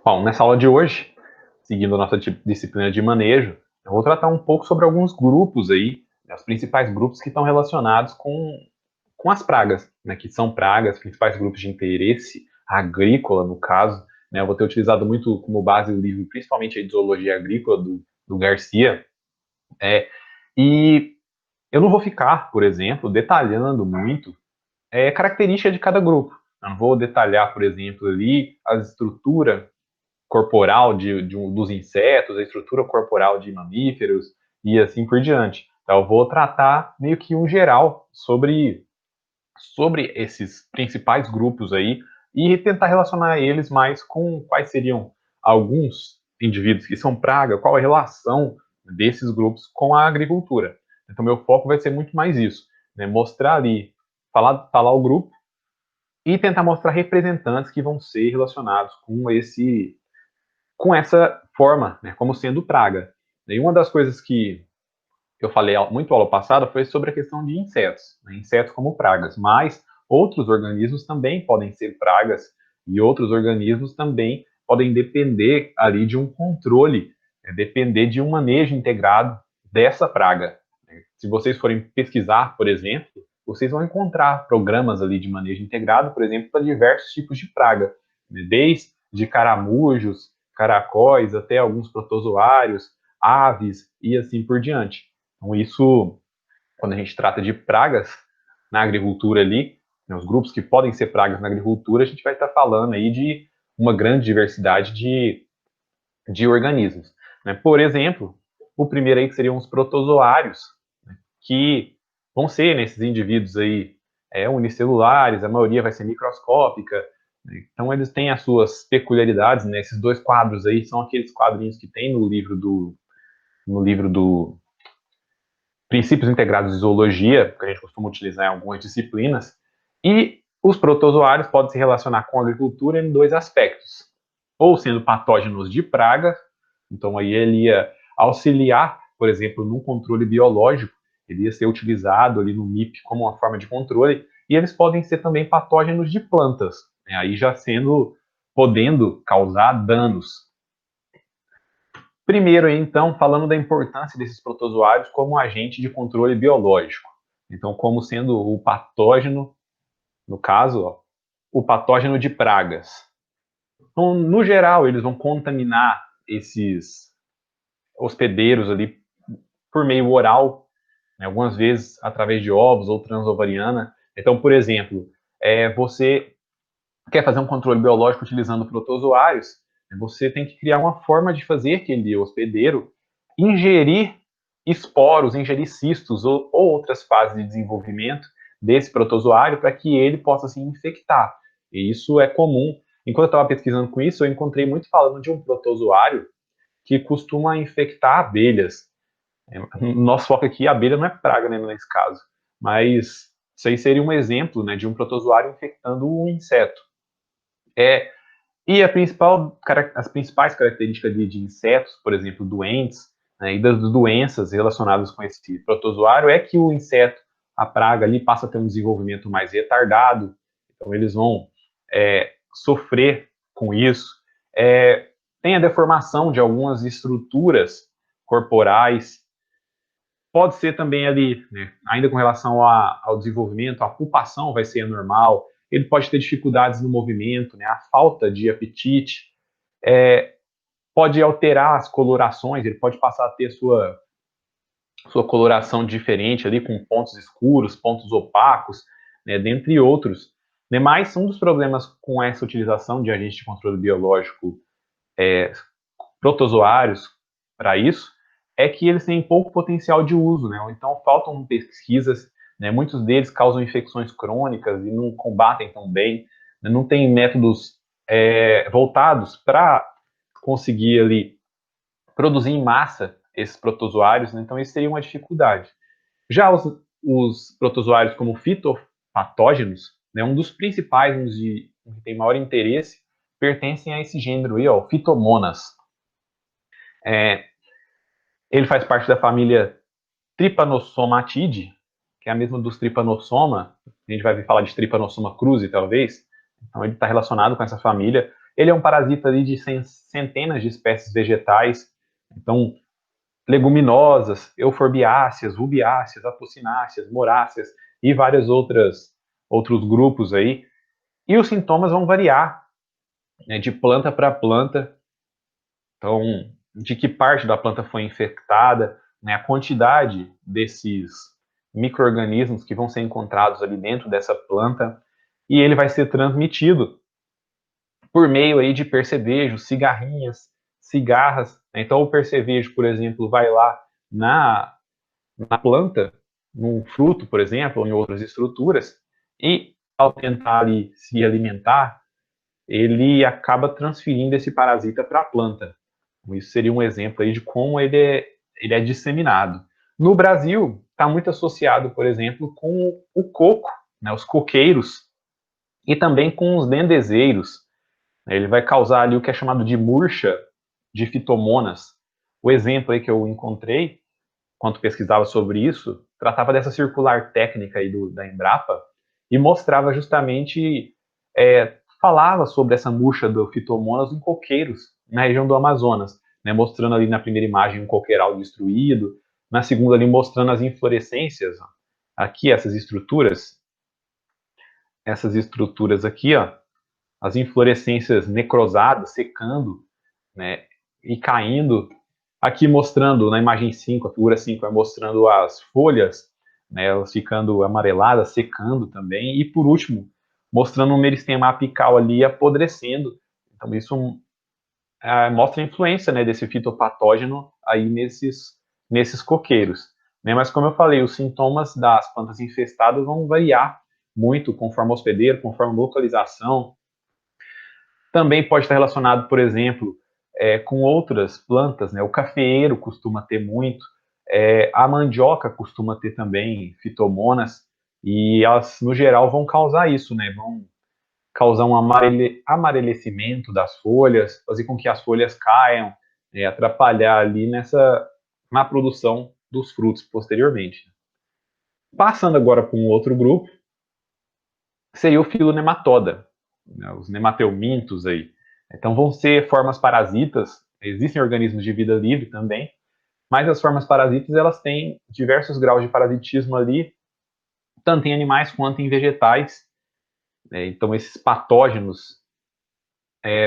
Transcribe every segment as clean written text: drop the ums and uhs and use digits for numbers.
Bom, nessa aula de hoje, seguindo a nossa disciplina de manejo, eu vou tratar um pouco sobre alguns grupos aí, né, os principais grupos que estão relacionados com as pragas, né, que são pragas, principais grupos de interesse agrícola, no caso. Né, eu vou ter utilizado muito como base o livro, principalmente a de Zoologia Agrícola, do Garcia. É, e eu não vou ficar, por exemplo, detalhando muito característica de cada grupo. Eu não vou detalhar, por exemplo, ali a estrutura corporal dos insetos, a estrutura corporal de mamíferos e assim por diante. Então, eu vou tratar meio que um geral sobre esses principais grupos aí e tentar relacionar eles mais com quais seriam alguns indivíduos que são praga, qual a relação desses grupos com a agricultura. Então, meu foco vai ser muito mais isso, né? Mostrar ali, falar o grupo e tentar mostrar representantes que vão ser relacionados com essa forma, né, como sendo praga. E uma das coisas que eu falei muito aula passada foi sobre a questão de insetos, né, insetos como pragas, mas outros organismos também podem ser pragas e outros organismos também podem depender ali de um controle, né, depender de um manejo integrado dessa praga. Se vocês forem pesquisar, por exemplo, vocês vão encontrar programas ali de manejo integrado, por exemplo, para diversos tipos de praga, né, desde caramujos, caracóis, até alguns protozoários, aves e assim por diante. Então, isso, quando a gente trata de pragas na agricultura ali, né, os grupos que podem ser pragas na agricultura, a gente vai estar falando aí de uma grande diversidade de organismos. Né? Por exemplo, o primeiro aí que seriam os protozoários, né, que vão ser nesses indivíduos aí unicelulares, a maioria vai ser microscópica, né? Então eles têm as suas peculiaridades, né? Esses dois quadros aí são aqueles quadrinhos que tem no livro do Princípios Integrados de Zoologia, que a gente costuma utilizar em algumas disciplinas, e os protozoários podem se relacionar com a agricultura em dois aspectos, ou sendo patógenos de praga, então aí ele ia auxiliar, por exemplo, num controle biológico, ele ia ser utilizado ali no MIP como uma forma de controle, e eles podem ser também patógenos de plantas, né, aí já podendo causar danos. Primeiro, então, falando da importância desses protozoários como agente de controle biológico. Então, como sendo o patógeno, no caso, ó, o patógeno de pragas. Então, no geral, eles vão contaminar esses hospedeiros ali por meio oral, né, algumas vezes através de ovos ou transovariana. Então, por exemplo, você quer fazer um controle biológico utilizando protozoários, você tem que criar uma forma de fazer aquele hospedeiro ingerir esporos, ingerir cistos ou outras fases de desenvolvimento desse protozoário para que ele possa se infectar. E isso é comum. Enquanto eu estava pesquisando com isso, eu encontrei muito falando de um protozoário que costuma infectar abelhas. Nosso foco aqui, a abelha não é praga, né, nesse caso, mas isso aí seria um exemplo, né, de um protozoário infectando um inseto. E as principais características de insetos, por exemplo, doentes, né, e das doenças relacionadas com esse protozoário é que o inseto, a praga ali, passa a ter um desenvolvimento mais retardado, então eles vão sofrer com isso. Tem a deformação de algumas estruturas corporais, pode ser também ali, né, ainda com relação ao desenvolvimento, a pupação vai ser anormal, ele pode ter dificuldades no movimento, né, a falta de apetite, pode alterar as colorações, ele pode passar a ter sua coloração diferente ali, com pontos escuros, pontos opacos, né, dentre outros. Né, mas um dos problemas com essa utilização de agentes de controle biológico protozoários para isso é que eles têm pouco potencial de uso, né? Então faltam pesquisas, né? Muitos deles causam infecções crônicas e não combatem tão bem, né? Não tem métodos voltados para conseguir ali produzir em massa esses protozoários, né? Então isso seria uma dificuldade. Já os protozoários como fitopatógenos, né? Um dos principais, um que tem maior interesse, pertencem a esse gênero aí, ó, Phytomonas. Ele faz parte da família Trypanosomatidae, que é a mesma dos Trypanosoma. A gente vai falar de Trypanosoma cruzi, talvez. Então, ele está relacionado com essa família. Ele é um parasita ali de centenas de espécies vegetais, então leguminosas, euforbiáceas, rubiáceas, apocináceas, moráceas e várias outros grupos aí. E os sintomas vão variar, né, de planta para planta. Então, de que parte da planta foi infectada, né, a quantidade desses micro-organismos que vão ser encontrados ali dentro dessa planta, e ele vai ser transmitido por meio aí de percevejos, cigarrinhas, cigarras. Né? Então, o percevejo, por exemplo, vai lá na planta, num fruto, por exemplo, ou em outras estruturas, e ao tentar ali se alimentar, ele acaba transferindo esse parasita para a planta. Isso seria um exemplo aí de como ele é disseminado. No Brasil, está muito associado, por exemplo, com o coco, né, os coqueiros, e também com os dendezeiros. Ele vai causar ali o que é chamado de murcha de fitomonas. O exemplo aí que eu encontrei, quando pesquisava sobre isso, tratava dessa circular técnica aí da Embrapa e mostrava justamente, falava sobre essa murcha do fitomonas em coqueiros, na região do Amazonas, né, mostrando ali na primeira imagem um coqueiral destruído, na segunda ali mostrando as inflorescências, ó, aqui essas estruturas aqui, ó, as inflorescências necrosadas, secando, né, e caindo. Aqui mostrando, na imagem 5, a figura 5, vai mostrando as folhas, né, elas ficando amareladas, secando também. E, por último, mostrando um meristema apical ali apodrecendo. Então, isso mostra a influência, né, desse fitopatógeno aí nesses coqueiros. Né? Mas, como eu falei, os sintomas das plantas infestadas vão variar muito conforme o hospedeiro, conforme a localização. Também pode estar relacionado, por exemplo, com outras plantas, né? O cafeeiro costuma ter muito, a mandioca costuma ter também fitomonas, e elas, no geral, vão causar isso, né? Vão causar um amarelecimento das folhas, fazer com que as folhas caiam, atrapalhar ali na produção dos frutos posteriormente. Passando agora para um outro grupo, seria o filonematoda, né, os nemateumintos aí. Então vão ser formas parasitas, existem organismos de vida livre também, mas as formas parasitas elas têm diversos graus de parasitismo ali, tanto em animais quanto em vegetais. Né? Então esses patógenos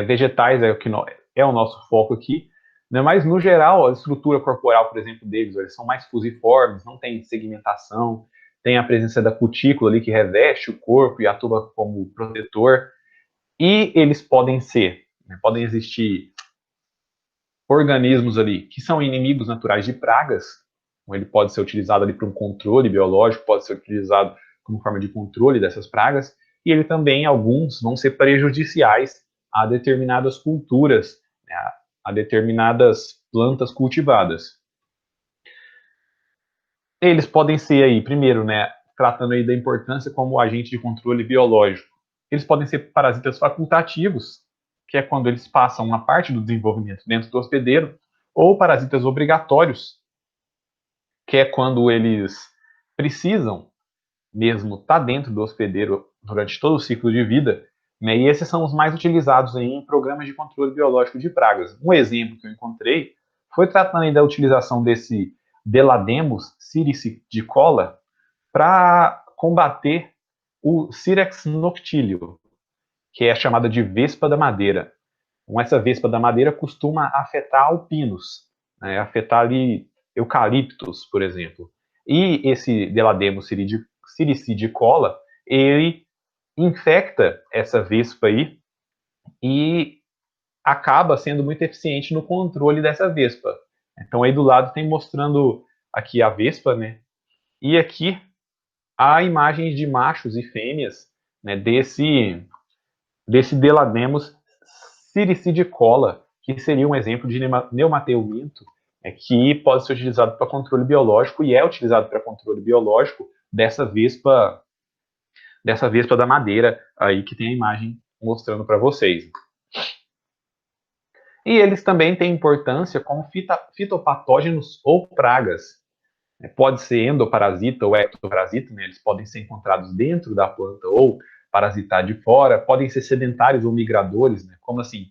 vegetais é o nosso foco aqui, né? Mas no geral a estrutura corporal, por exemplo, deles, eles são mais fusiformes, não tem segmentação, tem a presença da cutícula ali que reveste o corpo e atua como protetor. E eles podem ser, né, podem existir organismos ali que são inimigos naturais de pragas, ou ele pode ser utilizado ali para um controle biológico, pode ser utilizado como forma de controle dessas pragas, e ele também, alguns, vão ser prejudiciais a determinadas culturas, né, a determinadas plantas cultivadas. Eles podem ser aí, primeiro, né, tratando aí da importância como agente de controle biológico. Eles podem ser parasitas facultativos, que é quando eles passam uma parte do desenvolvimento dentro do hospedeiro, ou parasitas obrigatórios, que é quando eles precisam mesmo estar dentro do hospedeiro durante todo o ciclo de vida, né? E esses são os mais utilizados aí em programas de controle biológico de pragas. Um exemplo que eu encontrei foi tratando aí da utilização desse Delademus siricidicola para combater o Cirex noctilio, que é chamada de vespa da madeira. Então, essa vespa da madeira costuma afetar alpinos, né, afetar ali eucaliptos, por exemplo. E esse Delademus siricidicola, ele infecta essa vespa aí e acaba sendo muito eficiente no controle dessa vespa. Então aí do lado tem mostrando aqui a vespa, né? E aqui há imagens de machos e fêmeas, né, desse Delademus siricidicola, que seria um exemplo de neumateuminto, que pode ser utilizado para controle biológico e é utilizado para controle biológico dessa vespa da madeira aí que tem a imagem mostrando para vocês. E eles também têm importância como fitopatógenos ou pragas. Pode ser endoparasita ou ectoparasita, né? Eles podem ser encontrados dentro da planta ou parasitar de fora, podem ser sedentários ou migradores, né? Como assim?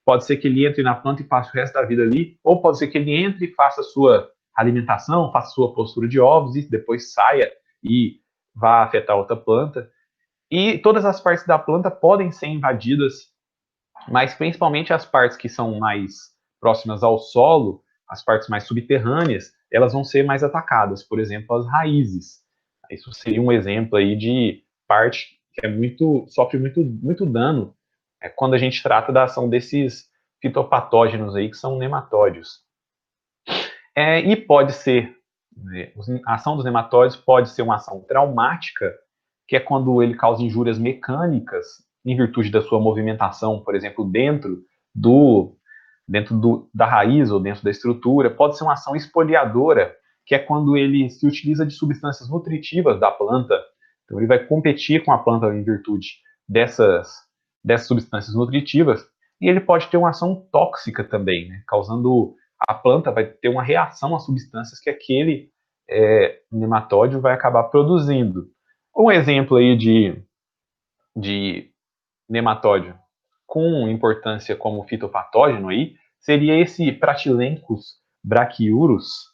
Pode ser que ele entre na planta e passe o resto da vida ali, ou pode ser que ele entre e faça a sua alimentação, faça a sua postura de ovos e depois saia e vá afetar outra planta. E todas as partes da planta podem ser invadidas, mas principalmente as partes que são mais próximas ao solo, as partes mais subterrâneas, elas vão ser mais atacadas, por exemplo, as raízes. Isso seria um exemplo aí de parte que sofre muito dano quando a gente trata da ação desses fitopatógenos aí, que são nematóides. E pode ser, né, a ação dos nematóides pode ser uma ação traumática, que é quando ele causa injúrias mecânicas em virtude da sua movimentação, por exemplo, da raiz ou dentro da estrutura. Pode ser uma ação espoliadora, que é quando ele se utiliza de substâncias nutritivas da planta. Então ele vai competir com a planta em virtude dessas substâncias nutritivas. E ele pode ter uma ação tóxica também, né, causando a planta vai ter uma reação às substâncias que aquele nematóide vai acabar produzindo. Um exemplo aí de nematóide com importância como fitopatógeno aí seria esse Pratylenchus brachyurus.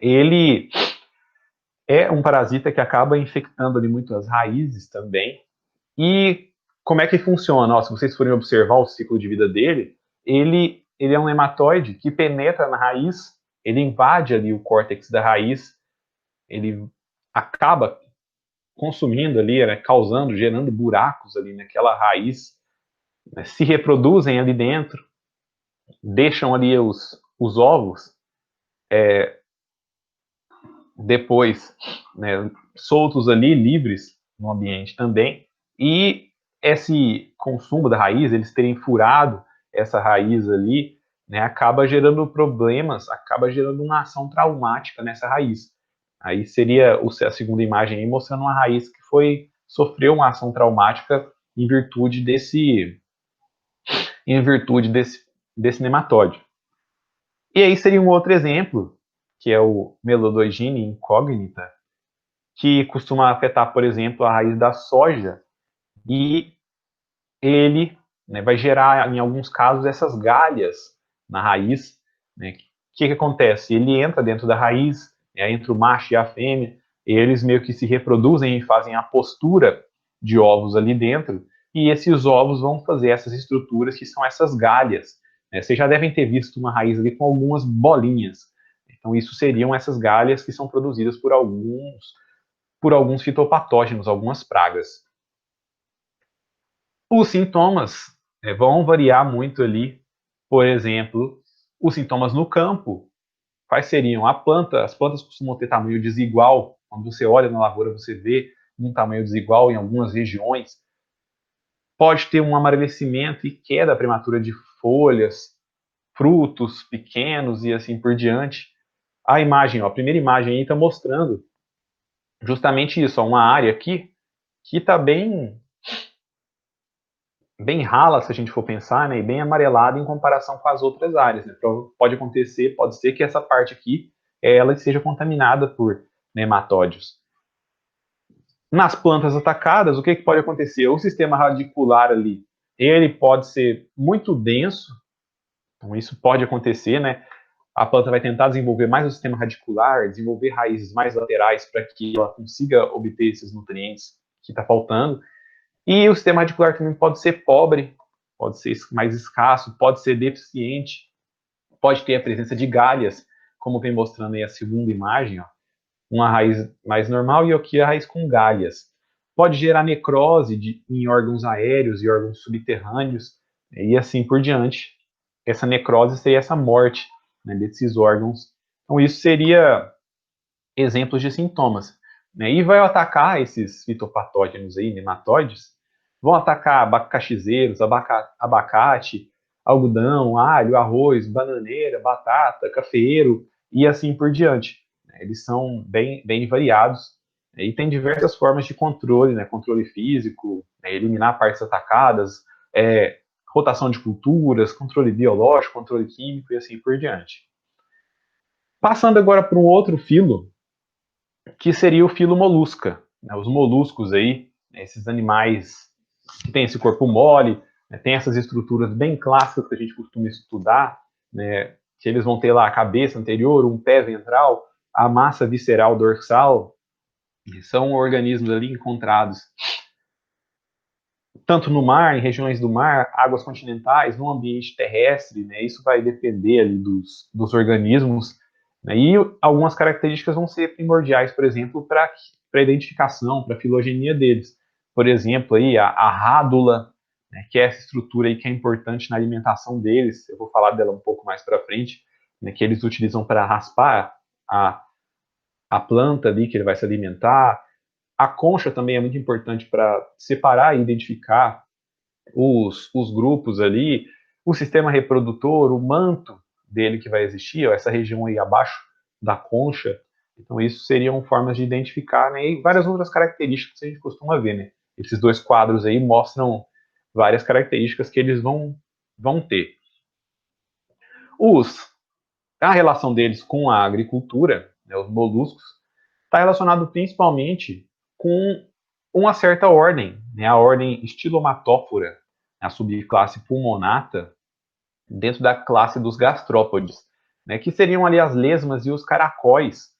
Ele é um parasita que acaba infectando ali muito as raízes também. E como é que funciona? Se vocês forem observar o ciclo de vida dele, ele é um nematóide que penetra na raiz, ele invade ali o córtex da raiz, ele acaba consumindo ali, né, gerando buracos ali naquela raiz, né, se reproduzem ali dentro, deixam ali os ovos depois, né, soltos ali, livres no ambiente também, e esse consumo da raiz, eles terem furado essa raiz ali, né, acaba gerando problemas, acaba gerando uma ação traumática nessa raiz. Aí seria a segunda imagem aí, mostrando uma raiz que sofreu uma ação traumática em virtude desse nematóide. E aí seria um outro exemplo, que é o Melodoigine incognita, que costuma afetar, por exemplo, a raiz da soja, e ele, né, vai gerar, em alguns casos, essas galhas na raiz. Né? O que acontece? Ele entra dentro da raiz, entre o macho e a fêmea, e eles meio que se reproduzem e fazem a postura de ovos ali dentro, e esses ovos vão fazer essas estruturas que são essas galhas. Né? Vocês já devem ter visto uma raiz ali com algumas bolinhas. Então, isso seriam essas galhas que são produzidas por alguns fitopatógenos, algumas pragas. Os sintomas vão variar muito ali. Por exemplo, os sintomas no campo, quais seriam? As plantas costumam ter tamanho desigual. Quando você olha na lavoura, você vê um tamanho desigual em algumas regiões. Pode ter um amarelecimento e queda prematura de folhas, frutos pequenos e assim por diante. A primeira imagem aí está mostrando justamente isso, uma área aqui que está bem rala, se a gente for pensar, né, e bem amarelada em comparação com as outras áreas. Né? Pode ser que essa parte aqui ela seja contaminada por nematóides. Nas plantas atacadas, o que pode acontecer? O sistema radicular ali, ele pode ser muito denso, então isso pode acontecer, né? A planta vai tentar desenvolver mais o sistema radicular, desenvolver raízes mais laterais para que ela consiga obter esses nutrientes que está faltando. E o sistema radicular também pode ser pobre, pode ser mais escasso, pode ser deficiente, pode ter a presença de galhas, como vem mostrando aí a segunda imagem, ó, uma raiz mais normal e aqui a raiz com galhas. Pode gerar necrose em órgãos aéreos e órgãos subterrâneos, e assim por diante. Essa necrose seria essa morte, né, desses órgãos. Então isso seria exemplos de sintomas. Né? E vai atacar esses fitopatógenos aí, nematóides, vão atacar abacaxizeiros, abacate, algodão, alho, arroz, bananeira, batata, cafeeiro e assim por diante. Eles são bem variados e tem diversas formas de controle, né? Controle físico, eliminar partes atacadas, rotação de culturas, controle biológico, controle químico e assim por diante. Passando agora para um outro filo, que seria o filo molusca. Os moluscos aí, esses animais que têm esse corpo mole, né, tem essas estruturas bem clássicas que a gente costuma estudar, né, que eles vão ter lá a cabeça anterior, um pé ventral, a massa visceral dorsal, são organismos ali encontrados tanto no mar, em regiões do mar, águas continentais, no ambiente terrestre, né? Isso vai depender ali dos organismos, né? E algumas características vão ser primordiais, por exemplo, para a identificação, para a filogenia deles. Por exemplo, aí a rádula, né, que é essa estrutura aí que é importante na alimentação deles, eu vou falar dela um pouco mais para frente, né, que eles utilizam para raspar a, a planta ali que ele vai se alimentar. A concha também é muito importante para separar e identificar os grupos ali, o sistema reprodutor, o manto dele que vai existir, ó, essa região aí abaixo da concha. Então, isso seriam formas de identificar, né, e várias outras características que a gente costuma ver, né? Esses dois quadros aí mostram várias características que eles vão ter. A relação deles com a agricultura, né, os moluscos, está relacionado principalmente com uma certa ordem, né, a ordem Stylomatóphora, a subclasse Pulmonata, dentro da classe dos gastrópodes, né, que seriam ali as lesmas e os caracóis,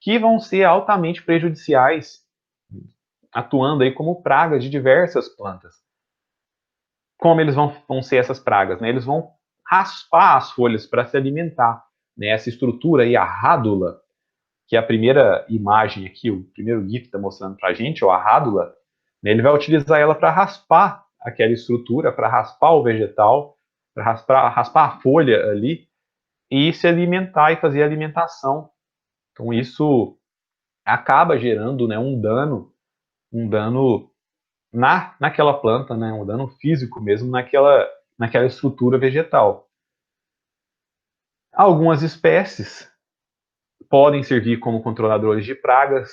que vão ser altamente prejudiciais, atuando aí como pragas de diversas plantas. Como eles vão ser essas pragas? Né? Eles vão raspar as folhas para se alimentar. Né? Essa estrutura aí, a rádula, que é a primeira imagem aqui, o primeiro GIF está mostrando para a gente, ó, a rádula, né, ele vai utilizar ela para raspar aquela estrutura, para raspar o vegetal, para raspar a folha ali e se alimentar e fazer alimentação. Então isso acaba gerando, né, um dano naquela planta, né, um dano físico mesmo naquela estrutura vegetal. Algumas espécies podem servir como controladores de pragas.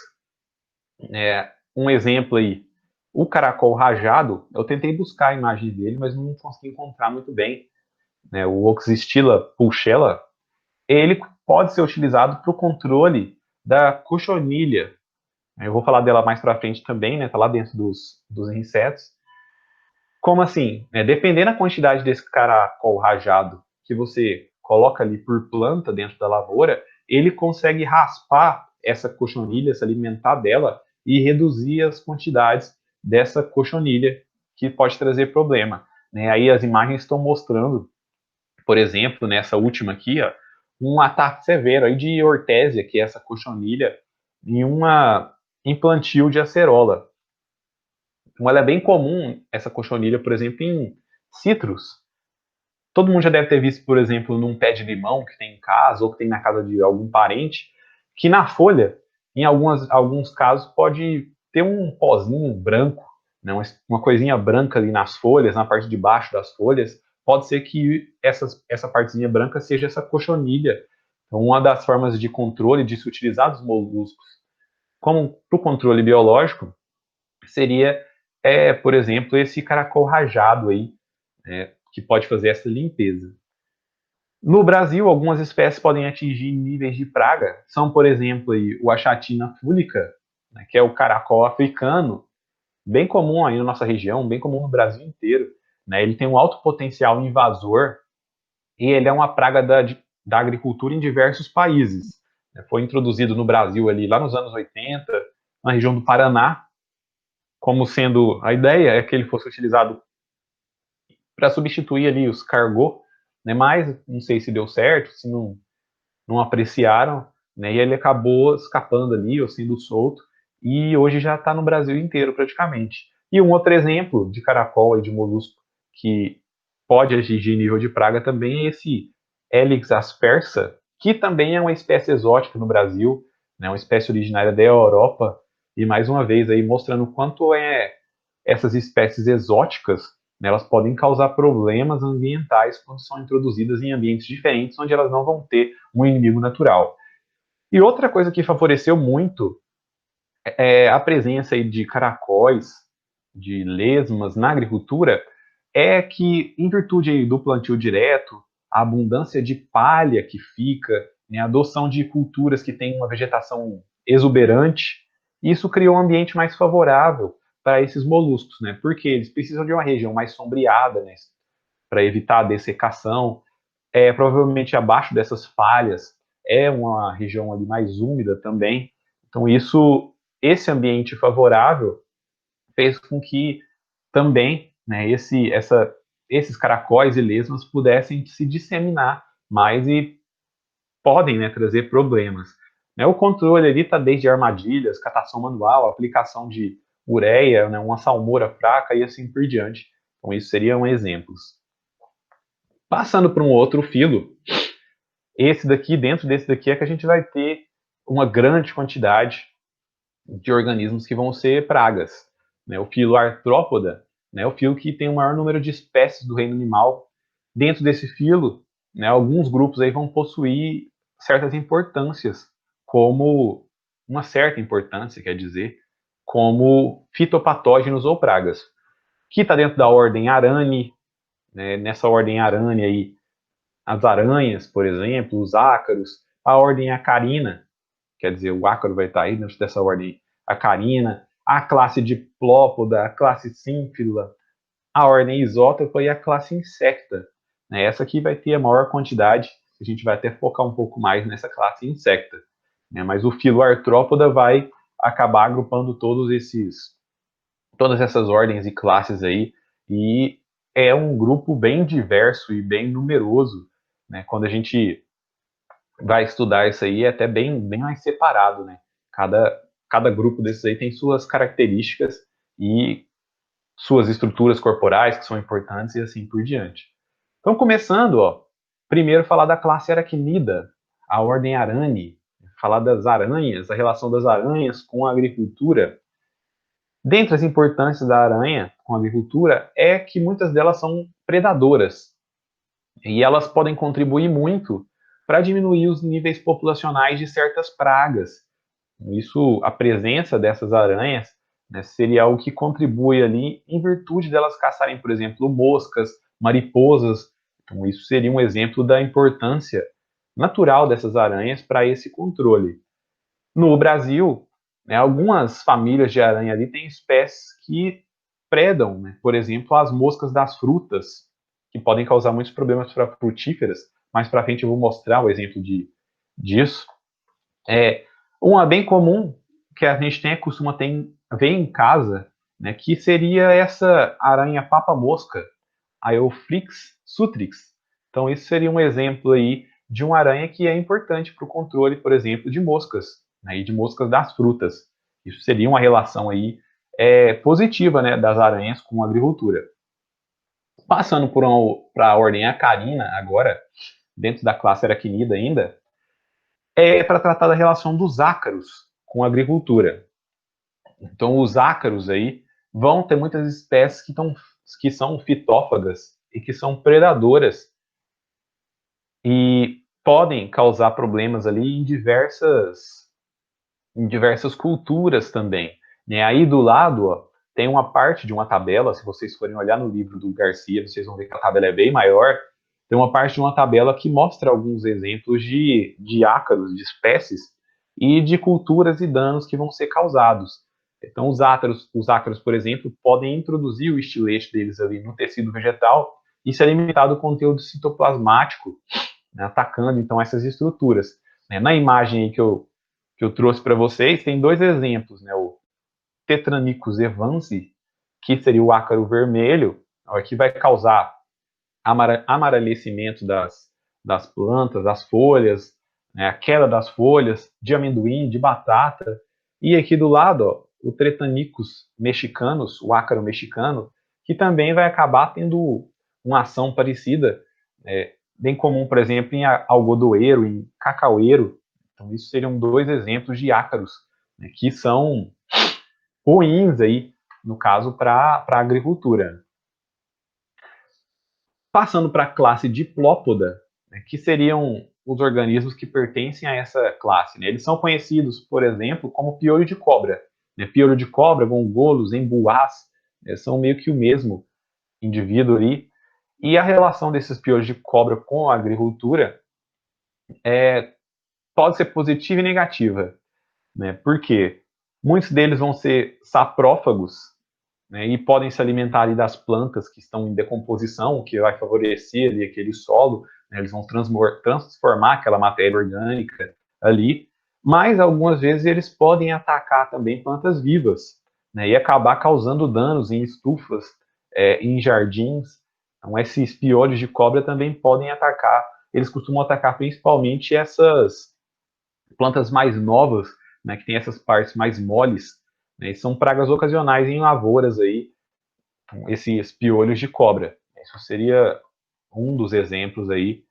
Um exemplo aí, o caracol rajado, eu tentei buscar a imagem dele, mas não consegui encontrar muito bem. Né? O Oxystila pulchella, ele pode ser utilizado para o controle da cochonilha. Eu vou falar dela mais para frente também, né? Tá lá dentro dos insetos. Como assim? Dependendo da quantidade desse caracol rajado que você coloca ali por planta dentro da lavoura, ele consegue raspar essa cochonilha, se alimentar dela e reduzir as quantidades dessa cochonilha que pode trazer problema. Né? Aí as imagens estão mostrando, por exemplo, nessa última aqui, ó, um ataque severo aí de hortésia, que é essa cochonilha, em plantio de acerola. Então, ela é bem comum, essa cochonilha, por exemplo, em citros. Todo mundo já deve ter visto, por exemplo, num pé de limão que tem em casa ou que tem na casa de algum parente, que na folha, em alguns casos, pode ter um pozinho branco, né, uma coisinha branca ali nas folhas, na parte de baixo das folhas. Pode ser que essa partezinha branca seja essa cochonilha. Então, uma das formas de controle de se utilizar os moluscos como para o controle biológico seria, por exemplo, esse caracol rajado aí, que pode fazer essa limpeza. No Brasil, algumas espécies podem atingir níveis de praga. São, por exemplo, aí, o Achatina fúlica, né, que é o caracol africano, bem comum aí na nossa região, bem comum no Brasil inteiro. Né? Ele tem um alto potencial invasor e ele é uma praga da agricultura em diversos países. Foi introduzido no Brasil ali lá nos anos 80, na região do Paraná, como sendo a ideia é que ele fosse utilizado para substituir ali os cargos, né? Mas não sei se deu certo, se não apreciaram, né? E ele acabou escapando ali ou sendo solto e hoje já está no Brasil inteiro praticamente. E um outro exemplo de caracol e de molusco que pode atingir nível de praga também é esse Helix aspersa, que também é uma espécie exótica no Brasil, né? Uma espécie originária da Europa e mais uma vez aí mostrando o quanto essas espécies exóticas, né, elas podem causar problemas ambientais quando são introduzidas em ambientes diferentes, onde elas não vão ter um inimigo natural. E outra coisa que favoreceu muito é a presença aí de caracóis, de lesmas na agricultura, é que, em virtude aí do plantio direto, a abundância de palha que fica, né, a adoção de culturas que têm uma vegetação exuberante, isso criou um ambiente mais favorável para esses moluscos, né? Porque eles precisam de uma região mais sombreada, né? Para evitar a dessecação. Provavelmente abaixo dessas falhas é uma região ali mais úmida também. Então esse ambiente favorável fez com que também, né, esses caracóis e lesmas pudessem se disseminar mais e podem, né, trazer problemas. Né, o controle ali está desde armadilhas, catação manual, aplicação de ureia, né, uma salmoura fraca e assim por diante. Então isso seriam exemplos. Passando para um outro filo, dentro desse daqui é que a gente vai ter uma grande quantidade de organismos que vão ser pragas. Né? O filo Arthrópoda, né, o filo que tem o maior número de espécies do reino animal. Dentro desse filo, né, alguns grupos aí vão possuir certas importâncias, como uma certa importância, quer dizer, como fitopatógenos ou pragas, que está dentro da ordem Arane, né, nessa ordem Arane aí, as aranhas, por exemplo, os ácaros, a ordem Acarina, quer dizer, o ácaro vai estar aí dentro dessa ordem Acarina, a classe Diplópoda, a classe Sínfila, a ordem Isótopa e a classe Insecta. Né? Essa aqui vai ter a maior quantidade, a gente vai até focar um pouco mais nessa classe Insecta. Né? Mas o filo Artrópoda vai acabar agrupando todas essas ordens e classes aí, e é um grupo bem diverso e bem numeroso. Né? Quando a gente vai estudar isso aí, é até bem mais separado, né? Cada grupo desses aí tem suas características e suas estruturas corporais que são importantes e assim por diante. Então, começando, ó, primeiro falar da classe aracnida, a ordem Arane, falar das aranhas, a relação das aranhas com a agricultura. Dentre as importâncias da aranha com a agricultura é que muitas delas são predadoras e elas podem contribuir muito para diminuir os níveis populacionais de certas pragas. Isso, a presença dessas aranhas, né, seria algo que contribui ali em virtude delas caçarem, por exemplo, moscas, mariposas. Então, isso seria um exemplo da importância natural dessas aranhas para esse controle. No Brasil, né, algumas famílias de aranha ali têm espécies que predam, né, por exemplo, as moscas das frutas, que podem causar muitos problemas para frutíferas. Mais para frente eu vou mostrar o exemplo disso. Uma bem comum que a gente costuma ver em casa, né, que seria essa aranha papa-mosca, a Euphrix sutrix. Então, isso seria um exemplo aí de uma aranha que é importante para o controle, por exemplo, de moscas, né, e de moscas das frutas. Isso seria uma relação aí positiva, né, das aranhas com a agricultura. Passando para a ordem acarina agora, dentro da classe aracnida ainda, para tratar da relação dos ácaros com a agricultura. Então, os ácaros aí vão ter muitas espécies que são fitófagas e que são predadoras e podem causar problemas ali em diversas culturas também. Né? Aí do lado, ó, tem uma parte de uma tabela, se vocês forem olhar no livro do Garcia, vocês vão ver que a tabela é bem maior. Tem uma parte de uma tabela que mostra alguns exemplos de ácaros, de espécies, e de culturas e danos que vão ser causados. Então, os ácaros, por exemplo, podem introduzir o estilete deles ali no tecido vegetal e se alimentar do conteúdo citoplasmático, né, atacando então essas estruturas. Né? Na imagem que eu trouxe para vocês, tem dois exemplos, né? O Tetranicus evansi, que seria o ácaro vermelho, que vai causar amarelecimento das plantas, das folhas, né? A queda das folhas de amendoim, de batata. E aqui do lado, ó, o Tretanicus mexicanus, o ácaro mexicano, que também vai acabar tendo uma ação parecida, bem comum, por exemplo, em algodoeiro, em cacaueiro. Então, isso seriam dois exemplos de ácaros, né, que são ruins aí, no caso, para a agricultura. Passando para a classe Diplópoda, né, que seriam os organismos que pertencem a essa classe. Né? Eles são conhecidos, por exemplo, como piolho de cobra. Né? Piolho de cobra, gongolos, embuás, né, são meio que o mesmo indivíduo ali. E a relação desses piolhos de cobra com a agricultura pode ser positiva e negativa. Né? Por quê? Muitos deles vão ser saprófagos, né, e podem se alimentar ali das plantas que estão em decomposição, o que vai favorecer ali aquele solo, né, eles vão transformar aquela matéria orgânica ali, mas algumas vezes eles podem atacar também plantas vivas, né, e acabar causando danos em estufas, em jardins. Então, esses piolhos de cobra também podem atacar, eles costumam atacar principalmente essas plantas mais novas, né, que tem essas partes mais moles, né, e são pragas ocasionais em lavouras aí, esses piolhos de cobra. Isso seria um dos exemplos aí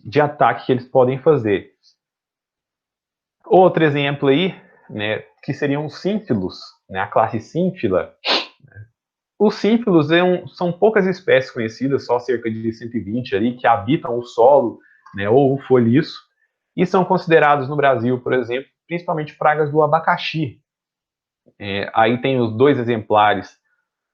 de ataque que eles podem fazer. Outro exemplo aí, né, que seriam os sínfilos, né, a classe sínfila. Os sínfilos são poucas espécies conhecidas, só cerca de 120 ali, que habitam o solo, né, ou o folhiço, e são considerados no Brasil, por exemplo, principalmente pragas do abacaxi. Aí tem os dois exemplares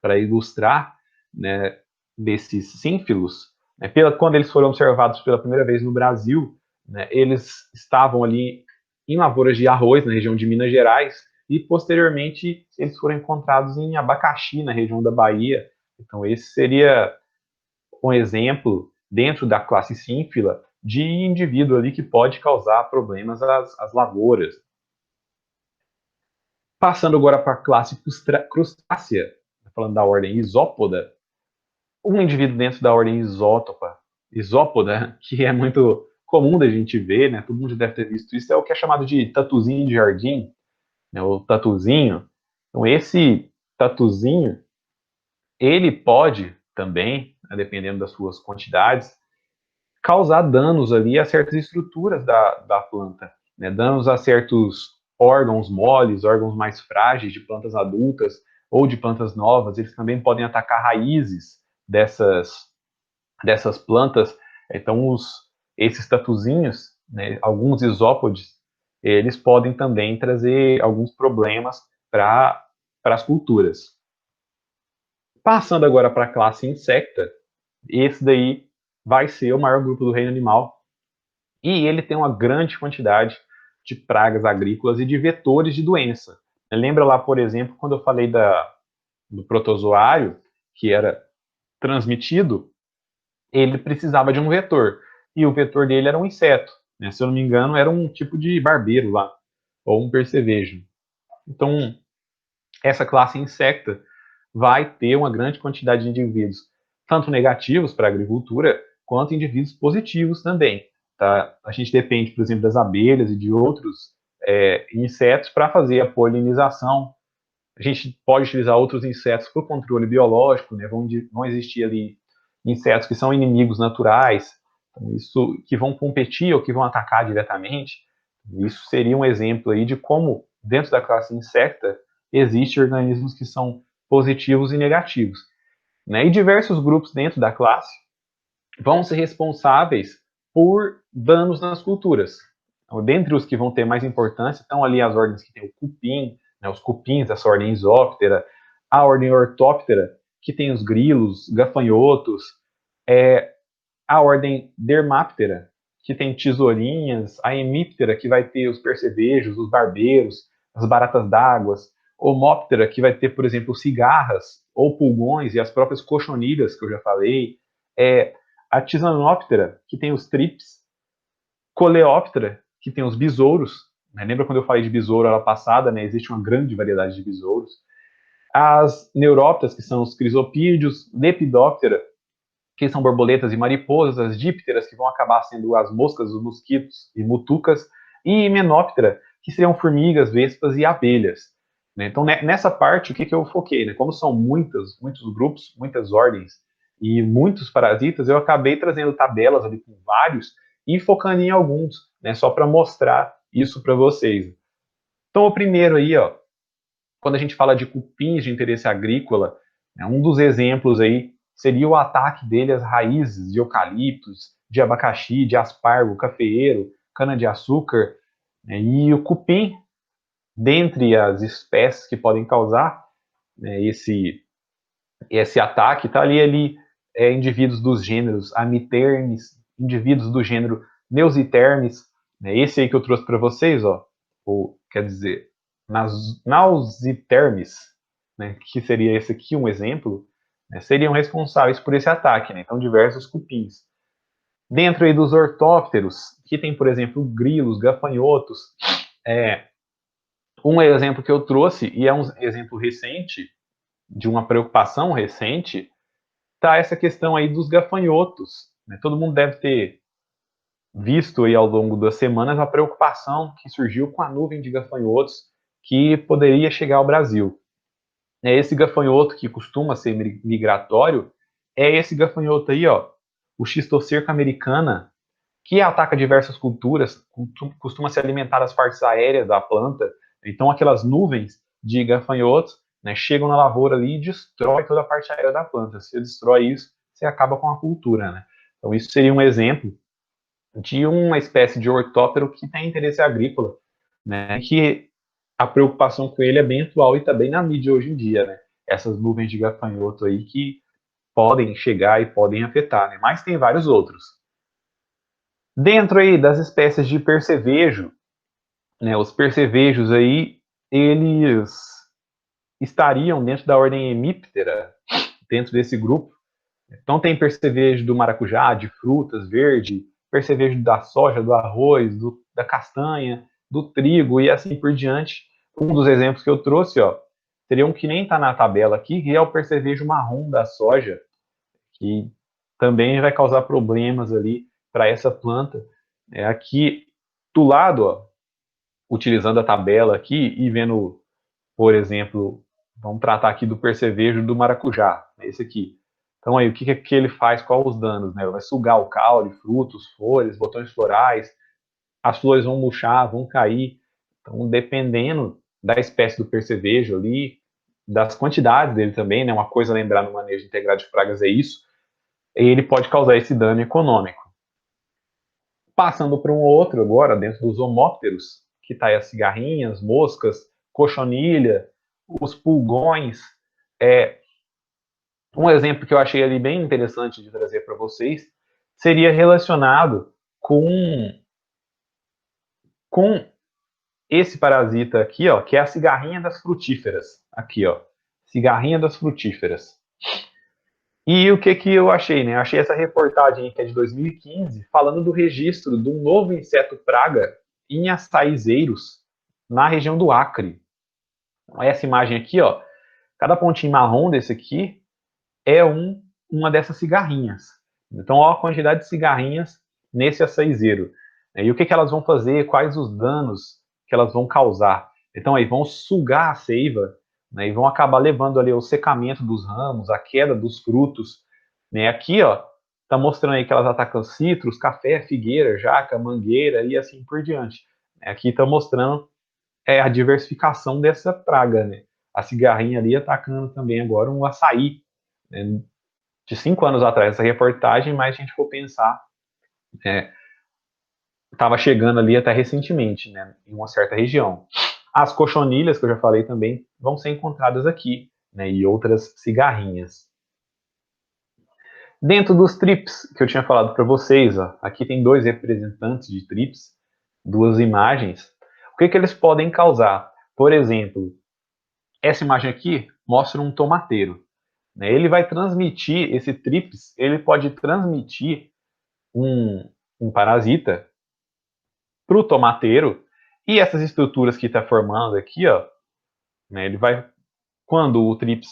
para ilustrar, né, desses sínfilos. Né, quando eles foram observados pela primeira vez no Brasil, né, eles estavam ali em lavouras de arroz, na região de Minas Gerais, e posteriormente eles foram encontrados em abacaxi, na região da Bahia. Então, esse seria um exemplo, dentro da classe sínfila, de indivíduo ali que pode causar problemas às lavouras. Passando agora para a classe crustácea, falando da ordem isópoda, um indivíduo dentro da ordem isópoda, que é muito comum da gente ver, né? Todo mundo já deve ter visto isso, é o que é chamado de tatuzinho de jardim, né? O tatuzinho. Então, esse tatuzinho, ele pode também, né, dependendo das suas quantidades, causar danos ali a certas estruturas da planta, né? Danos a certos órgãos moles, órgãos mais frágeis de plantas adultas ou de plantas novas. Eles também podem atacar raízes dessas plantas. Então, esses tatuzinhos, né, alguns isópodes, eles podem também trazer alguns problemas para as culturas. Passando agora para a classe insecta, esse daí vai ser o maior grupo do reino animal, e ele tem uma grande quantidade de pragas agrícolas e de vetores de doença. Lembra lá, por exemplo, quando eu falei do protozoário, que era transmitido, ele precisava de um vetor. E o vetor dele era um inseto. Né? Se eu não me engano, era um tipo de barbeiro lá, ou um percevejo. Então, essa classe insecta vai ter uma grande quantidade de indivíduos, tanto negativos para a agricultura, quanto indivíduos positivos também. Tá? A gente depende, por exemplo, das abelhas e de outros insetos para fazer a polinização. A gente pode utilizar outros insetos para o controle biológico, né? Vão existir ali insetos que são inimigos naturais, isso que vão competir ou que vão atacar diretamente. Isso seria um exemplo aí de como, dentro da classe insecta, existem organismos que são positivos e negativos. Né? E diversos grupos dentro da classe vão ser responsáveis por danos nas culturas. Então, dentre os que vão ter mais importância, estão ali as ordens que tem o cupim, né, os cupins dessa ordem isóptera, a ordem ortóptera, que tem os grilos, gafanhotos, a ordem dermáptera, que tem tesourinhas, a hemíptera, que vai ter os percevejos, os barbeiros, as baratas d'água, homóptera, que vai ter, por exemplo, cigarras ou pulgões e as próprias cochonilhas, que eu já falei, a tisanóptera, que tem os trips, coleóptera, que tem os besouros, né? Lembra quando eu falei de besouro na passada, né? Existe uma grande variedade de besouros. As neurópteras, que são os crisopídeos, lepidóptera, que são borboletas e mariposas, as dípteras, que vão acabar sendo as moscas, os mosquitos e mutucas, e himenóptera, que seriam formigas, vespas e abelhas. Né? Então, nessa parte, o que eu foquei? Né? Como são muitos grupos, muitas ordens e muitos parasitas, eu acabei trazendo tabelas ali com vários e focando em alguns, né? Só para mostrar isso para vocês. Então, o primeiro aí, ó, quando a gente fala de cupins de interesse agrícola, né, um dos exemplos aí seria o ataque dele às raízes de eucaliptos, de abacaxi, de aspargo, cafeeiro, cana-de-açúcar, né, e o cupim, dentre as espécies que podem causar, né, esse ataque, está ali indivíduos dos gêneros Amitermes, indivíduos do gênero Neusitermes, né, esse aí que eu trouxe para vocês, ó, ou quer dizer, Nausitermes, né, que seria esse aqui um exemplo, né, seriam responsáveis por esse ataque, né? Então, diversos cupins. Dentro aí dos ortópteros, que tem, por exemplo, grilos, gafanhotos. Um exemplo que eu trouxe, e é um exemplo recente, de uma preocupação recente, tá essa questão aí dos gafanhotos, né? Todo mundo deve ter visto aí ao longo das semanas a preocupação que surgiu com a nuvem de gafanhotos que poderia chegar ao Brasil. Esse gafanhoto que costuma ser migratório é esse gafanhoto aí, ó, o Schistocerca americana, que ataca diversas culturas, costuma se alimentar das partes aéreas da planta. Então, aquelas nuvens de gafanhotos, né, chegam na lavoura ali e destrói toda a parte aérea da planta. Se você destrói isso, você acaba com a cultura, né? Então, isso seria um exemplo de uma espécie de ortóptero que tem interesse agrícola, né? Que a preocupação com ele é bem atual e também na mídia hoje em dia, né? Essas nuvens de gafanhoto aí que podem chegar e podem afetar, né? Mas tem vários outros. Dentro aí das espécies de percevejo, né, os percevejos aí, eles estariam dentro da ordem Hemiptera, dentro desse grupo. Então tem percevejo do maracujá, de frutas, verde, percevejo da soja, do arroz, da castanha, do trigo e assim por diante. Um dos exemplos que eu trouxe, ó, seria um que nem está na tabela aqui, que é o percevejo marrom da soja, que também vai causar problemas ali para essa planta. Aqui do lado, ó, utilizando a tabela aqui e vendo, por exemplo, vamos tratar aqui do percevejo do maracujá, esse aqui. Então aí, o que ele faz, quais os danos, né? Vai sugar o caule, frutos, folhas, botões florais, as flores vão murchar, vão cair. Então, dependendo da espécie do percevejo ali, das quantidades dele também, né? Uma coisa a lembrar no manejo integrado de pragas é isso, ele pode causar esse dano econômico. Passando para um outro agora, dentro dos homópteros, que está aí as cigarrinhas, moscas, cochonilha, os pulgões. Um exemplo que eu achei ali bem interessante de trazer para vocês seria relacionado com esse parasita aqui, ó, que é a cigarrinha das frutíferas. Aqui, ó, cigarrinha das frutíferas. E o que eu achei, né? Eu achei essa reportagem que é de 2015, falando do registro de um novo inseto praga em açaizeiros na região do Acre. Essa imagem aqui, ó, cada pontinho marrom desse aqui é uma dessas cigarrinhas. Então, ó, a quantidade de cigarrinhas nesse açaizeiro. E o que elas vão fazer, quais os danos que elas vão causar. Então, aí vão sugar a seiva, né, e vão acabar levando ali o secamento dos ramos, a queda dos frutos. Né? Aqui, ó, tá mostrando aí que elas atacam citros, café, figueira, jaca, mangueira e assim por diante. Aqui está mostrando a diversificação dessa praga, né? A cigarrinha ali atacando também agora um açaí, né? De 5 anos atrás essa reportagem, mas se a gente for pensar, estava chegando ali até recentemente, né? Em uma certa região. As cochonilhas, que eu já falei também, vão ser encontradas aqui, né? E outras cigarrinhas. Dentro dos trips que eu tinha falado para vocês, ó, aqui tem dois representantes de trips, duas imagens. O que eles podem causar? Por exemplo, essa imagem aqui mostra um tomateiro. Né? Ele vai transmitir, esse trips, ele pode transmitir um parasita para o tomateiro, e essas estruturas que está formando aqui, ó, né, ele vai, quando o trips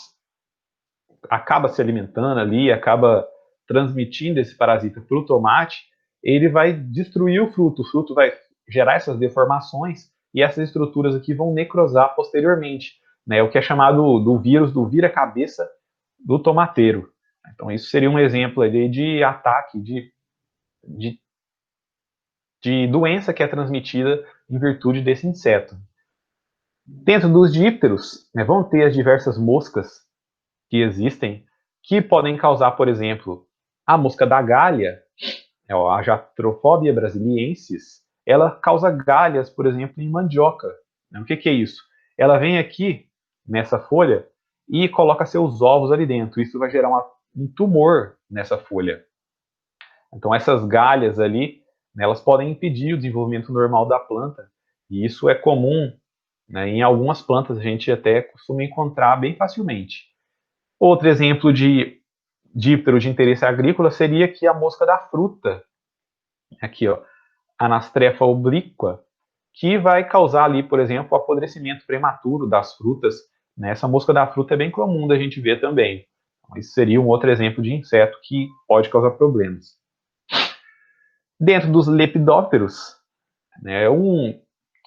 acaba se alimentando ali, acaba transmitindo esse parasita para o tomate, ele vai destruir o fruto vai gerar essas deformações, e essas estruturas aqui vão necrosar posteriormente, né, o que é chamado do vírus do vira-cabeça do tomateiro. Então, isso seria um exemplo ali de ataque, de, de doença que é transmitida em virtude desse inseto. Dentro dos dípteros, né, vão ter as diversas moscas que existem, que podem causar, por exemplo, a mosca da galha, a Jatrophobium brasiliensis, ela causa galhas, por exemplo, em mandioca. O que é isso? Ela vem aqui, nessa folha, e coloca seus ovos ali dentro. Isso vai gerar um tumor nessa folha. Então, essas galhas ali, né, elas podem impedir o desenvolvimento normal da planta. E isso é comum né? Em algumas plantas a gente até costuma encontrar bem facilmente. Outro exemplo de díptero de interesse agrícola seria aqui a mosca da fruta, aqui ó, Anastrefa obliqua, que vai causar ali, por exemplo, o apodrecimento prematuro das frutas, né? Essa mosca da fruta é bem comum da gente ver também. Então, isso seria um outro exemplo de inseto que pode causar problemas. Dentro dos lepidópteros, né, um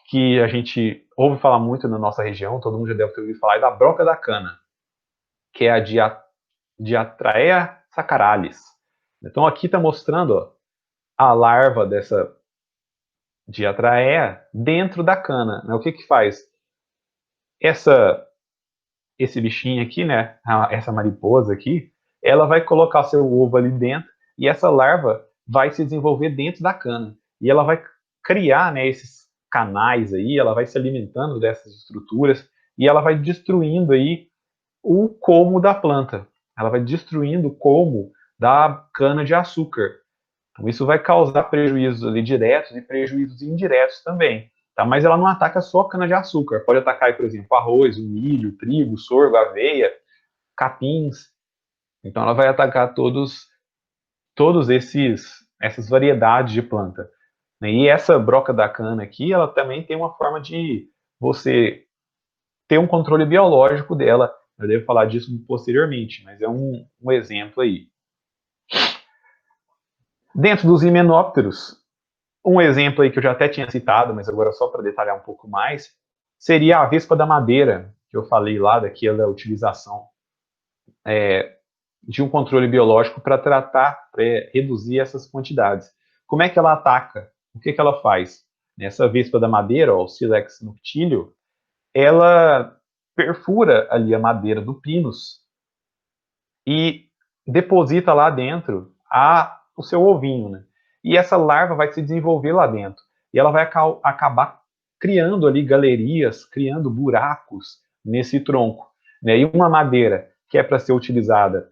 que a gente ouve falar muito na nossa região, todo mundo já deve ter ouvido falar, é da broca da cana, que é a Diatraea sacaralis. Então aqui está mostrando ó, a larva dessa Diatraea dentro da cana. Né? O que que faz? Esse bichinho aqui, né, essa mariposa aqui, ela vai colocar seu ovo ali dentro e essa larva vai se desenvolver dentro da cana. E ela vai criar, né, esses canais aí, ela vai se alimentando dessas estruturas e ela vai destruindo aí o colmo da planta. Ela vai destruindo o colmo da cana de açúcar. Então, isso vai causar prejuízos ali diretos e prejuízos indiretos também. Tá? Mas ela não ataca só a cana-de-açúcar. Pode atacar, por exemplo, arroz, o milho, o trigo, o sorgo, a aveia, capins. Então, ela vai atacar todos essas variedades de planta. E essa broca da cana aqui, ela também tem uma forma de você ter um controle biológico dela. Eu devo falar disso posteriormente, mas é um exemplo aí. Dentro dos himenópteros, um exemplo aí que eu já até tinha citado, mas agora só para detalhar um pouco mais, seria a vespa da madeira, que eu falei lá daquela utilização de um controle biológico para tratar, para reduzir essas quantidades. Como é que ela ataca? O que, que ela faz? Nessa vespa da madeira, ó, o Silex noctilio, ela perfura ali a madeira do pinus e deposita lá dentro o seu ovinho, né? E essa larva vai se desenvolver lá dentro. E ela vai acabar criando ali galerias, criando buracos nesse tronco. Né? E uma madeira que é para ser utilizada,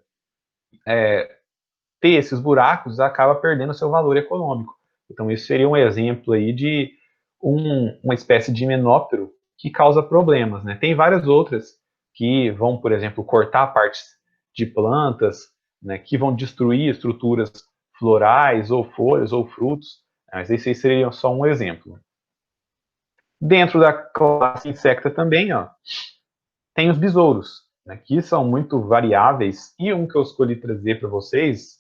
ter esses buracos, acaba perdendo seu valor econômico. Então, isso seria um exemplo aí de uma espécie de himenóptero que causa problemas. Né? Tem várias outras que vão, por exemplo, cortar partes de plantas, né, que vão destruir estruturas florais, ou folhas, ou frutos. Mas esse aí seria só um exemplo. Dentro da classe insecta também, ó, tem os besouros, né, que são muito variáveis. E um que eu escolhi trazer para vocês,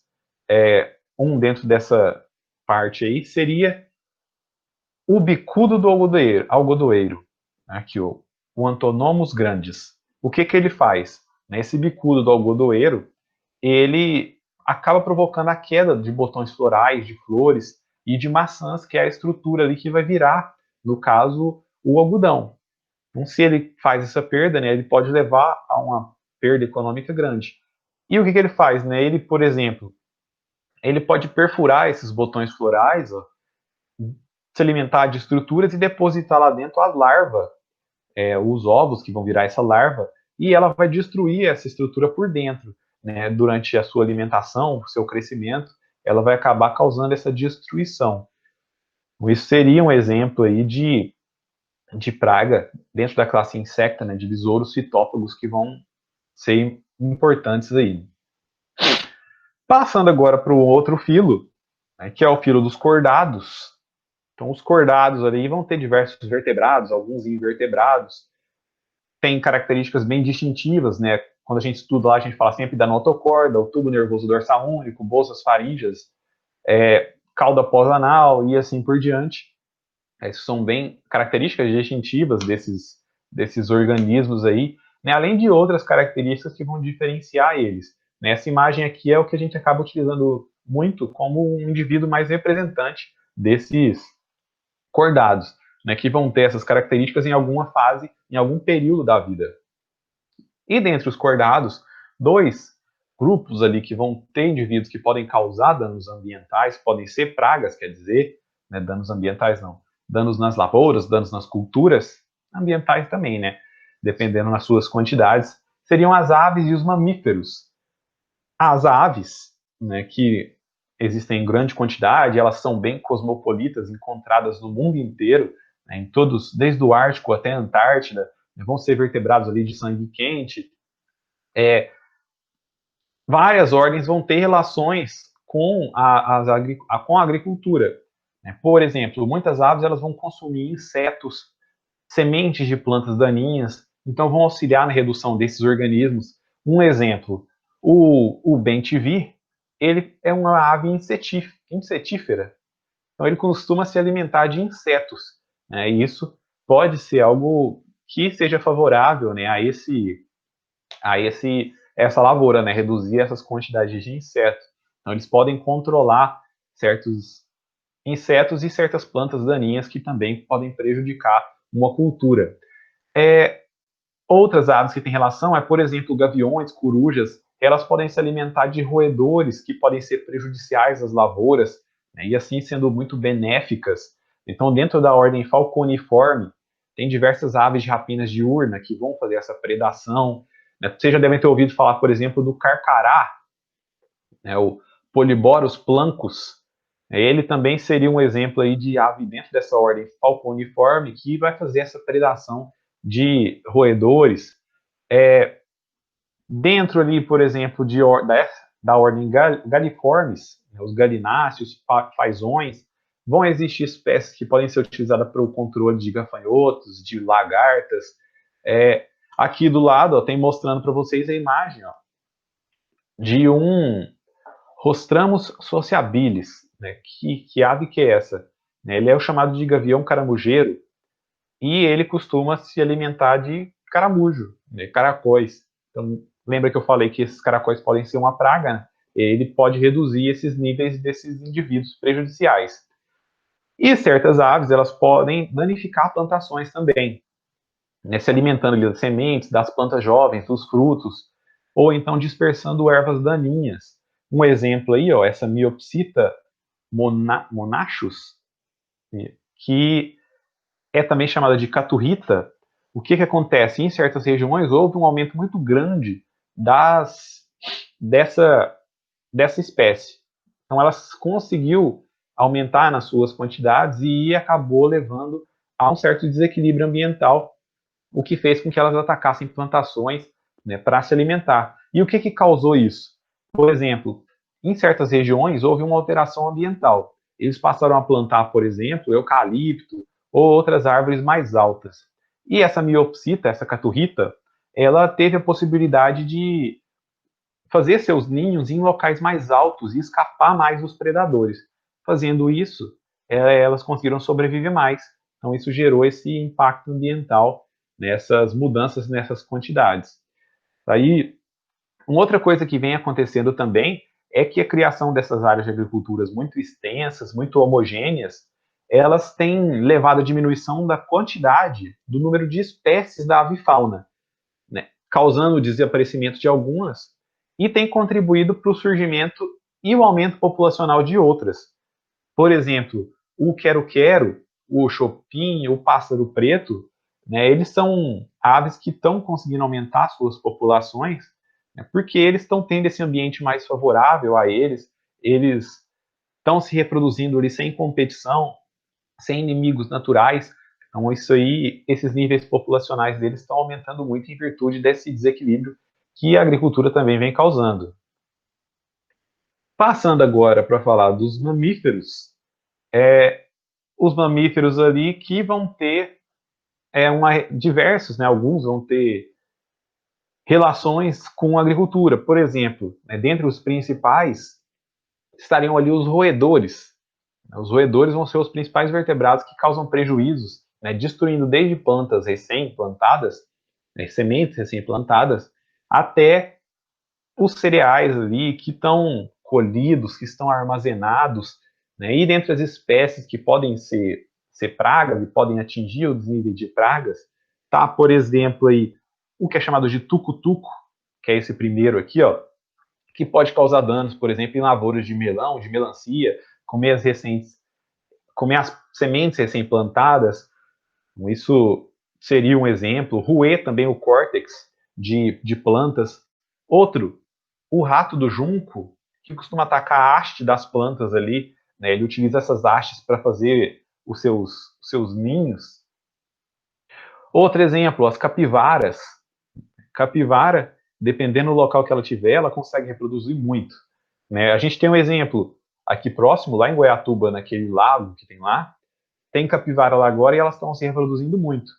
dentro dessa parte aí, seria o bicudo do algodoeiro, né, que o Antonomus grandis. O que que ele faz? Esse bicudo do algodoeiro, ele acaba provocando a queda de botões florais, de flores e de maçãs, que é a estrutura ali que vai virar, no caso, o algodão. Então, se ele faz essa perda, né, ele pode levar a uma perda econômica grande. E o que, que ele faz? Né? Ele, por exemplo, ele pode perfurar esses botões florais, ó, se alimentar de estruturas e depositar lá dentro as larvas, os ovos que vão virar essa larva, e ela vai destruir essa estrutura por dentro. Né? Durante a sua alimentação, o seu crescimento, ela vai acabar causando essa destruição. Isso seria um exemplo aí de praga dentro da classe insecta, né, de besouros citófagos que vão ser importantes aí. Passando agora para o outro filo, né, que é o filo dos cordados. Então, os cordados ali vão ter diversos vertebrados, alguns invertebrados, tem características bem distintivas, né? Quando a gente estuda lá, a gente fala sempre da notocorda, o tubo nervoso dorsal único, bolsas faríngeas, cauda pós-anal e assim por diante. Essas são bem características distintivas desses organismos aí, né? Além de outras características que vão diferenciar eles. Né? Essa imagem aqui é o que a gente acaba utilizando muito como um indivíduo mais representante desses cordados, né, que vão ter essas características em alguma fase, em algum período da vida. E dentre os cordados, dois grupos ali que vão ter indivíduos que podem causar danos ambientais, podem ser pragas, quer dizer, né, danos ambientais não, danos nas lavouras, danos nas culturas, ambientais também, né, dependendo das suas quantidades, seriam as aves e os mamíferos. As aves, né, que existem em grande quantidade, elas são bem cosmopolitas, encontradas no mundo inteiro, né, em todos, desde o Ártico até a Antártida, né, vão ser vertebrados ali de sangue quente. Várias ordens vão ter relações com com a agricultura, né? Por exemplo, muitas aves elas vão consumir insetos, sementes de plantas daninhas, então vão auxiliar na redução desses organismos. Um exemplo, o bem-te-vi, ele é uma ave insetífera, então ele costuma se alimentar de insetos, né? E isso pode ser algo que seja favorável, né, essa lavoura, né, reduzir essas quantidades de insetos. Então eles podem controlar certos insetos e certas plantas daninhas que também podem prejudicar uma cultura. Outras aves que têm relação por exemplo, gaviões, corujas, elas podem se alimentar de roedores que podem ser prejudiciais às lavouras, né, e assim sendo muito benéficas. Então, dentro da ordem Falconiforme, tem diversas aves de rapinas diurna que vão fazer essa predação, né. Vocês já devem ter ouvido falar, por exemplo, do carcará, né, o Polyborus plancus. Ele também seria um exemplo aí de ave dentro dessa ordem Falconiforme que vai fazer essa predação de roedores. Dentro ali, por exemplo, da ordem Galliformes, né, os galináceos, fazões, vão existir espécies que podem ser utilizadas para o controle de gafanhotos, de lagartas. Aqui do lado, tem mostrando para vocês a imagem de um Rostramos sociabilis, né? Que ave que é essa? Ele é o chamado de gavião caramujeiro e ele costuma se alimentar de caramujo, né, caracóis. Então, lembra que eu falei que esses caracóis podem ser uma praga, né? Ele pode reduzir esses níveis desses indivíduos prejudiciais. E certas aves, elas podem danificar plantações também, né, se alimentando ali das sementes, das plantas jovens, dos frutos, ou então dispersando ervas daninhas. Um exemplo aí, essa Miopsita monachus, que é também chamada de caturrita. O que acontece? Em certas regiões houve um aumento muito grande dessa, dessa espécie. Então ela conseguiu aumentar nas suas quantidades e acabou levando a um certo desequilíbrio ambiental, o que fez com que elas atacassem plantações, né, para se alimentar. E o que causou isso? Por exemplo, em certas regiões houve uma alteração ambiental. Eles passaram a plantar, por exemplo, eucalipto ou outras árvores mais altas. E essa miopsita, essa caturrita, ela teve a possibilidade de fazer seus ninhos em locais mais altos e escapar mais dos predadores. Fazendo isso, elas conseguiram sobreviver mais. Então, isso gerou esse impacto ambiental nessas mudanças nessas quantidades. Aí, uma outra coisa que vem acontecendo também é que a criação dessas áreas de agriculturas muito extensas, muito homogêneas, elas têm levado à diminuição da quantidade do número de espécies da avifauna, né, causando o desaparecimento de algumas e tem contribuído para o surgimento e o aumento populacional de outras. Por exemplo, o quero-quero, o chopin, o pássaro preto, né, eles são aves que estão conseguindo aumentar suas populações, né, porque eles estão tendo esse ambiente mais favorável a eles estão se reproduzindo ali sem competição, sem inimigos naturais. Então, isso aí, esses níveis populacionais deles estão aumentando muito em virtude desse desequilíbrio que a agricultura também vem causando. Passando agora para falar dos mamíferos, os mamíferos ali que vão ter diversos, né, alguns vão ter relações com a agricultura. Por exemplo, né, dentre os principais estariam ali os roedores. Os roedores vão ser os principais vertebrados que causam prejuízos, né, destruindo desde plantas recém-plantadas, né, sementes recém-plantadas, até os cereais ali que estão colhidos, que estão armazenados, né, e dentre as espécies que podem ser pragas e podem atingir o desnível de pragas, tá, por exemplo, aí, o que é chamado de tucutuco, que é esse primeiro aqui, que pode causar danos, por exemplo, em lavouras de melão, de melancia, comer as sementes recém-plantadas. Isso seria um exemplo. Roer também o córtex de plantas. Outro, o rato do junco, que costuma atacar a haste das plantas ali, né? Ele utiliza essas hastes para fazer os seus ninhos. Outro exemplo, as capivaras. Capivara, dependendo do local que ela tiver, ela consegue reproduzir muito. Né? A gente tem um exemplo aqui próximo, lá em Goiatuba, naquele lago que tem lá, tem capivara lá agora e elas estão se reproduzindo muito.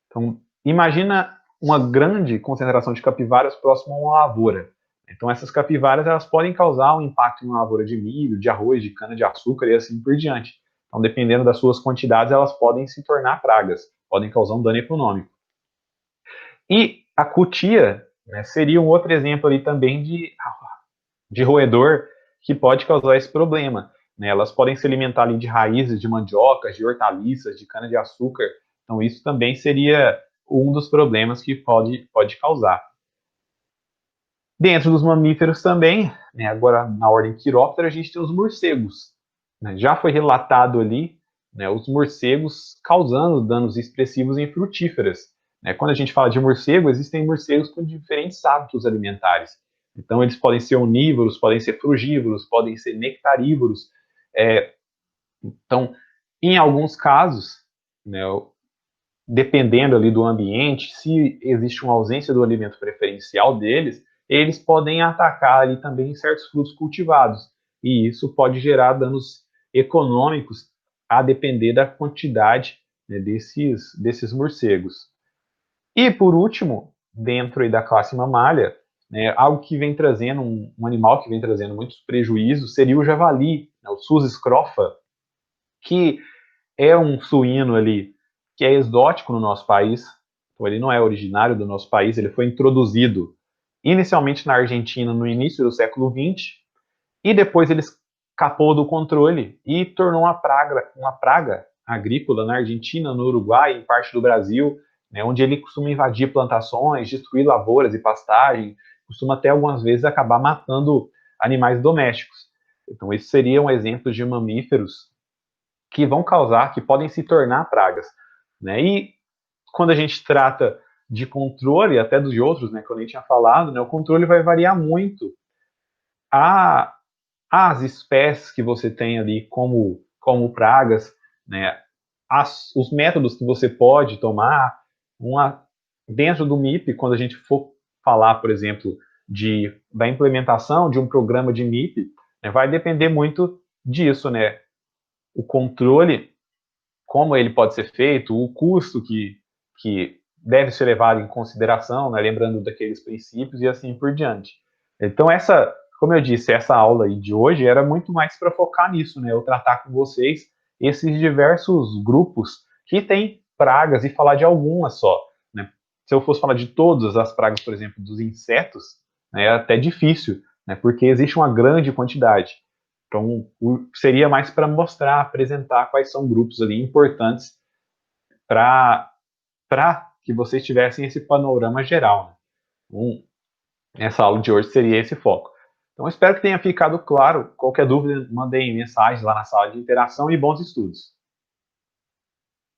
Então, imagina uma grande concentração de capivaras próximo a uma lavoura. Então, essas capivaras elas podem causar um impacto em uma lavoura de milho, de arroz, de cana-de-açúcar e assim por diante. Então, dependendo das suas quantidades, elas podem se tornar pragas, podem causar um dano econômico. E a cutia, né, seria um outro exemplo ali também de roedor que pode causar esse problema. Né? Elas podem se alimentar ali de raízes de mandiocas, de hortaliças, de cana-de-açúcar. Então, isso também seria um dos problemas que pode causar. Dentro dos mamíferos também, né, agora na ordem Chiroptera, a gente tem os morcegos. Né? Já foi relatado ali, né, os morcegos causando danos expressivos em frutíferas. Né? Quando a gente fala de morcego, existem morcegos com diferentes hábitos alimentares. Então, eles podem ser onívoros, podem ser frugívoros, podem ser nectarívoros. Então, em alguns casos, né, dependendo ali do ambiente, se existe uma ausência do alimento preferencial deles, eles podem atacar ali também certos frutos cultivados. E isso pode gerar danos econômicos a depender da quantidade, né, desses morcegos. E por último, dentro aí da classe mamália, né, algo que vem trazendo, um animal que vem trazendo muitos prejuízos seria o javali, né, o Sus scrofa, que é um suíno ali que é exótico no nosso país, então ele não é originário do nosso país, ele foi introduzido inicialmente na Argentina no início do século XX, e depois ele escapou do controle e tornou uma praga agrícola na Argentina, no Uruguai, em parte do Brasil, né, onde ele costuma invadir plantações, destruir lavouras e pastagem, costuma até algumas vezes acabar matando animais domésticos. Então, esse seria um exemplo de mamíferos que vão causar, que podem se tornar pragas. Né? E quando a gente trata de controle, até dos outros, né, que eu nem tinha falado, né, o controle vai variar muito as espécies que você tem ali como pragas, né, os métodos que você pode tomar, dentro do MIP, quando a gente for falar, por exemplo, da implementação de um programa de MIP, né, vai depender muito disso, né, o controle, como ele pode ser feito, o custo que deve ser levado em consideração, né, lembrando daqueles princípios e assim por diante. Então, como eu disse, essa aula aí de hoje era muito mais para focar nisso, né, eu tratar com vocês esses diversos grupos que têm pragas e falar de algumas só. Né? Se eu fosse falar de todas as pragas, por exemplo, dos insetos, né, é até difícil, né, porque existe uma grande quantidade. Então, seria mais para mostrar, apresentar quais são grupos ali importantes para que vocês tivessem esse panorama geral. Né? Essa aula de hoje seria esse foco. Então, espero que tenha ficado claro. Qualquer dúvida, mandem mensagens lá na sala de interação e bons estudos.